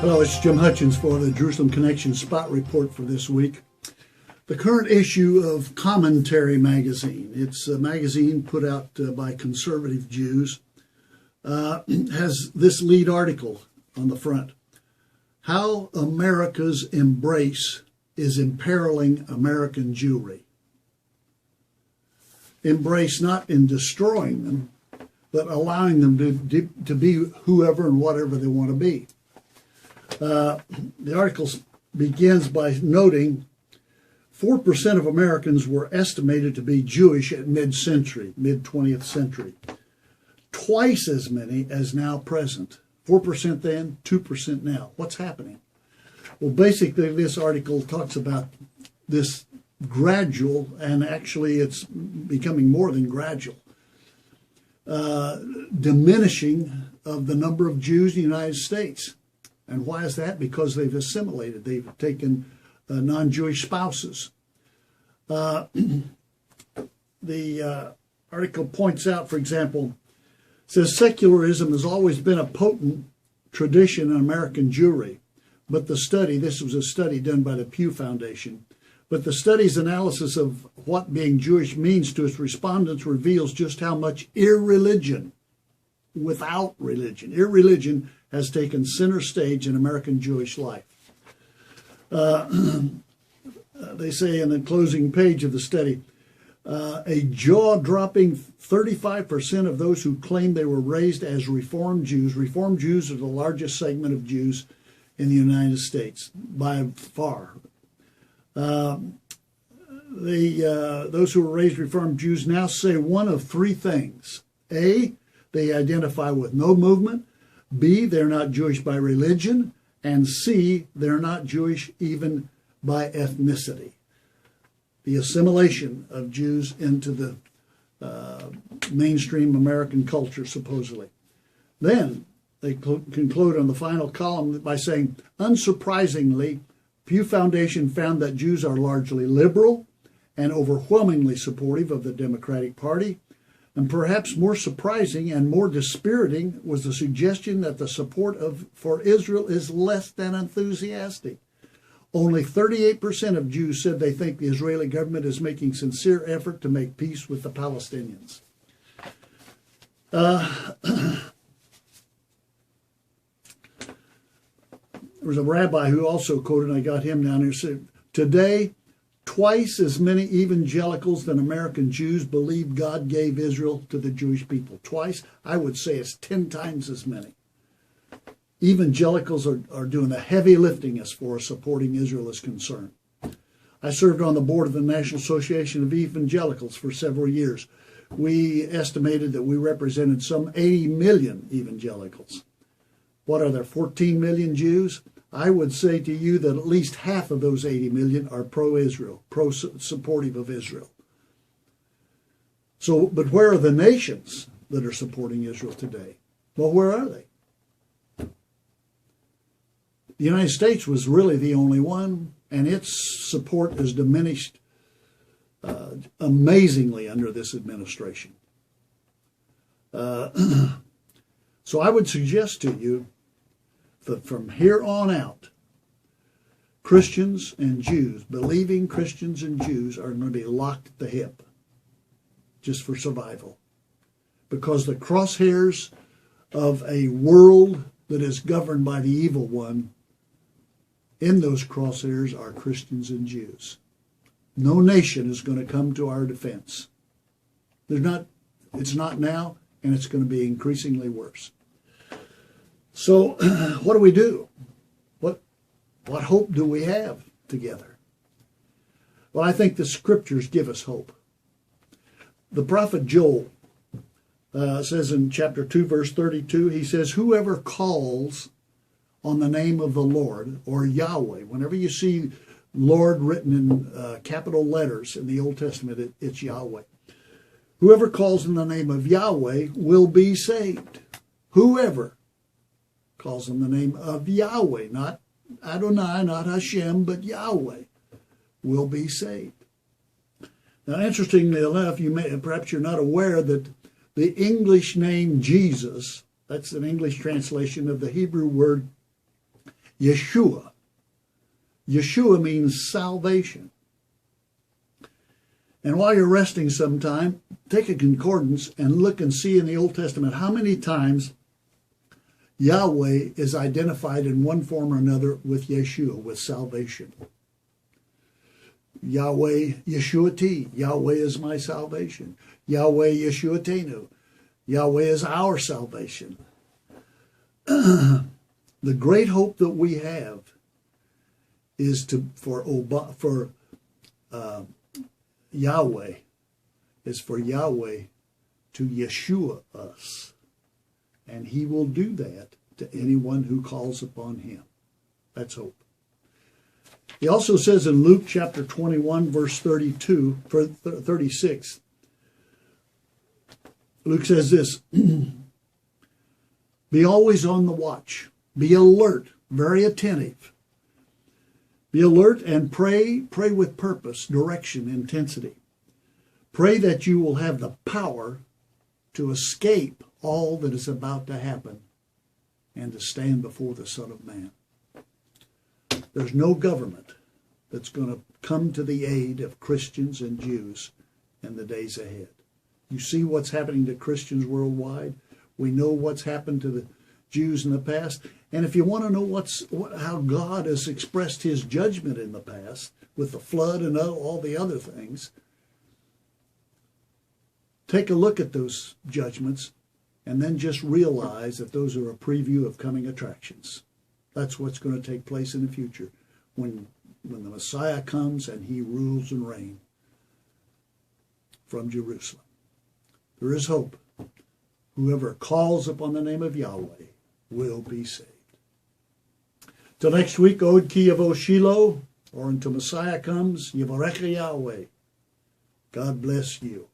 Hello, it's Jim Hutchins for the Jerusalem Connection Spot Report for this week. The current issue of Commentary magazine, it's a magazine put out by conservative Jews, has this lead article on the front: How America's Embrace is Imperiling American Jewry. Embrace not in destroying them, but allowing them to be whoever and whatever they want to be. The article begins by noting 4% of Americans were estimated to be Jewish at mid-century, mid-20th century. Twice as many as now present. 4% then, 2% now. What's happening? Well, basically, this article talks about this gradual, and actually it's becoming more than gradual, diminishing of the number of Jews in the United States. And why is that? Because they've assimilated. They've taken non-Jewish spouses. The article points out, for example, says secularism has always been a potent tradition in American Jewry. But the study, this was a study done by the Pew Foundation, but the study's analysis of what being Jewish means to its respondents reveals just how much irreligion has taken center stage in American Jewish life. They say in the closing page of the study, a jaw-dropping 35% of those who claim they were raised as Reformed Jews are the largest segment of Jews in the United States, by far. Those who were raised Reformed Jews now say one of three things. A, they identify with no movement. B, they're not Jewish by religion. And C, they're not Jewish even by ethnicity. The assimilation of Jews into the mainstream American culture, supposedly. Then they conclude on the final column by saying, unsurprisingly, Pew Foundation found that Jews are largely liberal and overwhelmingly supportive of the Democratic Party. And perhaps more surprising and more dispiriting was the suggestion that the support for Israel is less than enthusiastic. Only 38% of Jews said they think the Israeli government is making sincere effort to make peace with the Palestinians. There was a rabbi who also quoted, and I got him down here, said, today, twice as many evangelicals than American Jews believe God gave Israel to the Jewish people. Twice, I would say it's 10 times as many. Evangelicals are doing the heavy lifting as far as supporting Israel is concerned. I served on the board of the National Association of Evangelicals for several years. We estimated that we represented some 80 million evangelicals. What are there, 14 million Jews? I would say to you that at least half of those 80 million are pro-Israel, pro-supportive of Israel. So, but where are the nations that are supporting Israel today? Well, where are they? The United States was really the only one, and its support has diminished amazingly under this administration. So I would suggest to you that from here on out, Christians and Jews, believing Christians and Jews, are going to be locked at the hip just for survival. Because the crosshairs of a world that is governed by the evil one, in those crosshairs are Christians and Jews. No nation is going to come to our defense. It's not now, and it's going to be increasingly worse. So what do we do? What hope do we have together? Well, I think the scriptures give us hope. The prophet Joel says in chapter 2, verse 32, he says, whoever calls on the name of the Lord, or Yahweh, whenever you see Lord written in capital letters in the Old Testament, it's Yahweh. Whoever calls in the name of Yahweh will be saved. Whoever calls in the name of Yahweh, not Adonai, not Hashem, but Yahweh, will be saved. Now, interestingly enough, perhaps you're not aware that the English name Jesus, that's an English translation of the Hebrew word Yeshua. Yeshua means salvation. And while you're resting sometime, take a concordance and look and see in the Old Testament how many times Yahweh is identified in one form or another with Yeshua, with salvation. Yahweh Yeshua T. Yahweh is my salvation. Yahweh Yeshua Tenu. Yahweh is our salvation. The great hope that we have is for Yahweh to Yeshua us. And he will do that to anyone who calls upon him. That's hope. He also says in Luke chapter 21, verse 36, Luke says this, be always on the watch. Be alert, very attentive. Be alert and pray with purpose, direction, intensity. Pray that you will have the power to escape all that is about to happen and to stand before the Son of Man. There's no government that's going to come to the aid of Christians and Jews in the days ahead. You see what's happening to Christians worldwide. We know what's happened to the Jews in the past. And if you want to know how God has expressed his judgment in the past with the flood and all the other things, take a look at those judgments and then just realize that those are a preview of coming attractions. That's what's going to take place in the future when the Messiah comes and he rules and reigns from Jerusalem. There is hope. Whoever calls upon the name of Yahweh will be saved. Till next week, Od Ki Yavo Shiloh, or until Messiah comes, Yivarecha Yahweh. God bless you.